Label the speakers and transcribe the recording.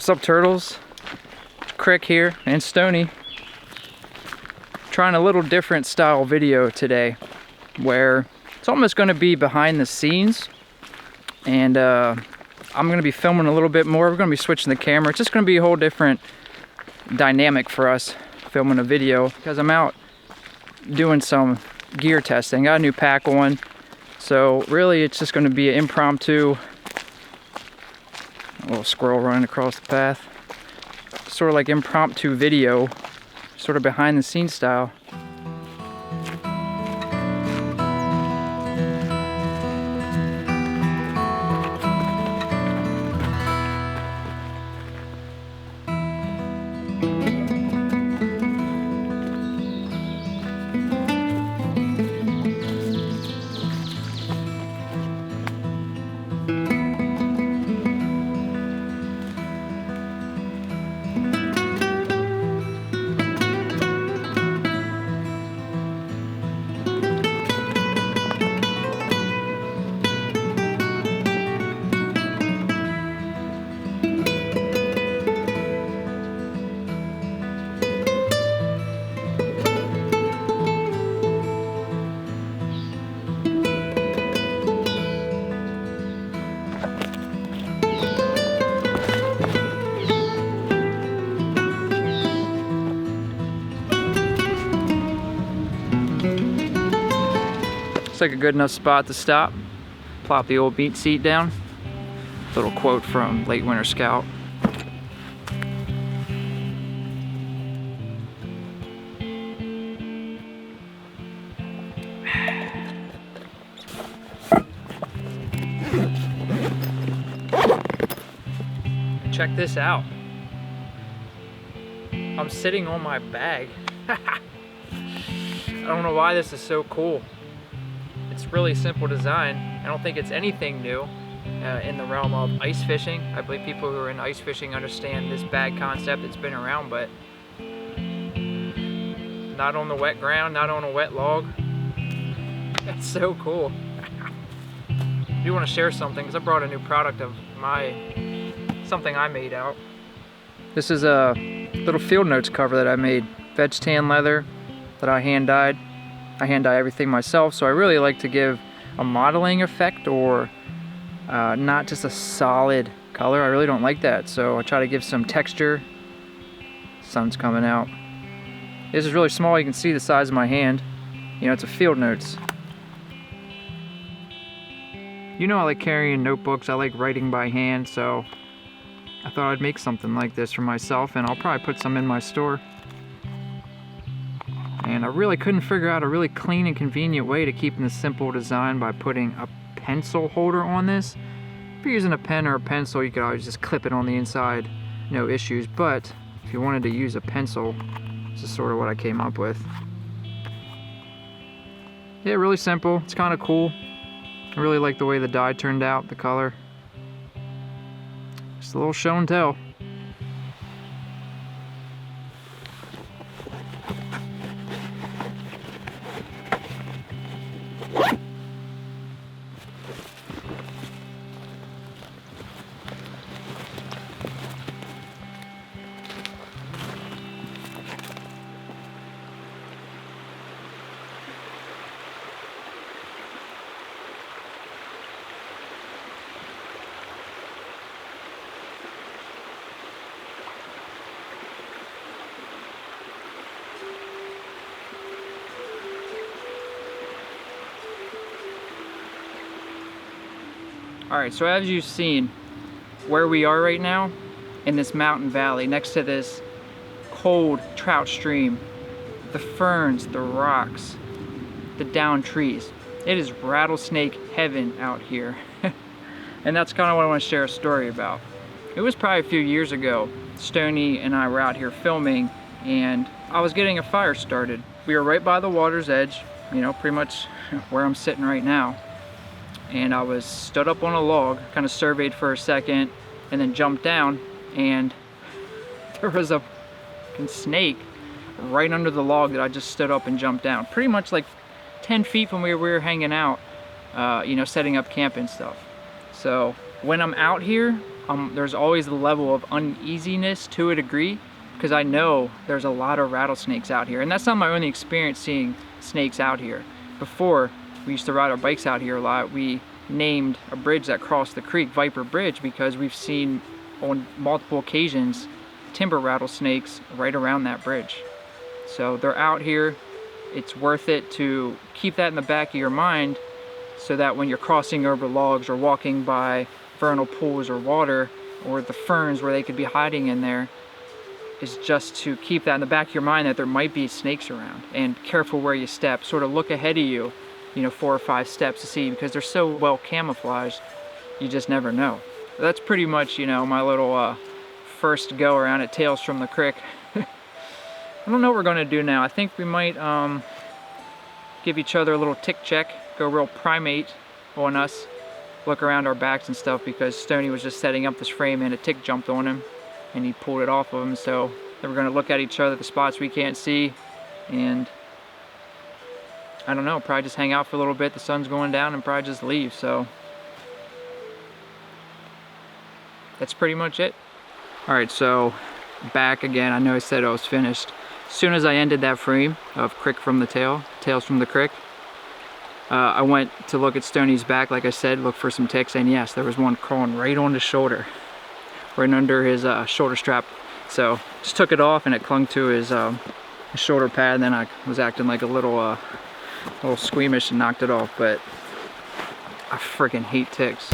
Speaker 1: What's up, turtles? Krik here and Stony. Trying a little different style video today where it's almost going to be behind the scenes, and I'm going to be filming a little bit more. We're going to be switching the camera. It's just going to be a whole different dynamic for us filming a video because I'm out doing some gear testing. Got a new pack on, so really it's just going to be an impromptu, a little squirrel running across the path, sort of like impromptu video, sort of behind the scenes style. Like a good enough spot to stop. Plop the old meat seat down. Little quote from Late Winter Scout. Check this out. I'm sitting on my bag. I don't know why this is so cool. It's really simple design. I don't think it's anything new in the realm of ice fishing. I believe people who are in ice fishing understand this bag concept. It's been around, but not on the wet ground, not on a wet log. That's so cool. I do want to share something because I brought a new product of something I made out. This is a little field notes cover that I made. Veg tan leather that I hand dyed. I hand dye everything myself, so I really like to give a modeling effect, or not just a solid color. I really don't like that, so I try to give some texture. Sun's coming out. This is really small. You can see the size of my hand. You know, it's a field notes. You know, I like carrying notebooks. I like writing by hand, so I thought I'd make something like this for myself, and I'll probably put some in my store. And I really couldn't figure out a really clean and convenient way to keep in this simple design by putting a pencil holder on this. If you're using a pen or a pencil, you could always just clip it on the inside, no issues. But if you wanted to use a pencil, this is sort of what I came up with. Yeah, really simple. It's kind of cool. I really like the way the dye turned out, the color. Just a little show and tell. Alright, so as you've seen, where we are right now, in this mountain valley, next to this cold trout stream, the ferns, the rocks, the downed trees. It is rattlesnake heaven out here. And that's kind of what I want to share a story about. It was probably a few years ago. Stony and I were out here filming, and I was getting a fire started. We were right by the water's edge, you know, pretty much where I'm sitting right now. And I was stood up on a log, kind of surveyed for a second, and then jumped down, and there was a snake right under the log that I just stood up and jumped down. Pretty much like 10 feet from where we were hanging out, you know, setting up camp and stuff. So when I'm out here, there's always a level of uneasiness to a degree, because I know there's a lot of rattlesnakes out here. And that's not my only experience seeing snakes out here. Before, we used to ride our bikes out here a lot. We named a bridge that crossed the creek Viper Bridge because we've seen on multiple occasions timber rattlesnakes right around that bridge. So they're out here. It's worth it to keep that in the back of your mind, so that when you're crossing over logs or walking by vernal pools or water or the ferns where they could be hiding in there, is just to keep that in the back of your mind that there might be snakes around. And careful where you step. Sort of look ahead of you, 4 or 5 steps to see, because they're so well camouflaged, you just never know. That's pretty much, my little first go around at Tales from the Krik. I don't know what we're gonna do now. I think we might give each other a little tick check, go real primate on us, look around our backs and stuff, because Stony was just setting up this frame and a tick jumped on him and he pulled it off of him. So then we're gonna look at each other, the spots we can't see, and I don't know, probably just hang out for a little bit. The sun's going down and probably just leave. So that's pretty much it. All right, so back again. I know I said I was finished. As soon as I ended that frame of Krik from the Tales from the Krik, I went to look at Stony's back, like I said, look for some ticks, and yes, there was one crawling right on his shoulder, right under his shoulder strap. So just took it off and it clung to his shoulder pad, and then I was acting like a little squeamish and knocked it off. But I freaking hate ticks.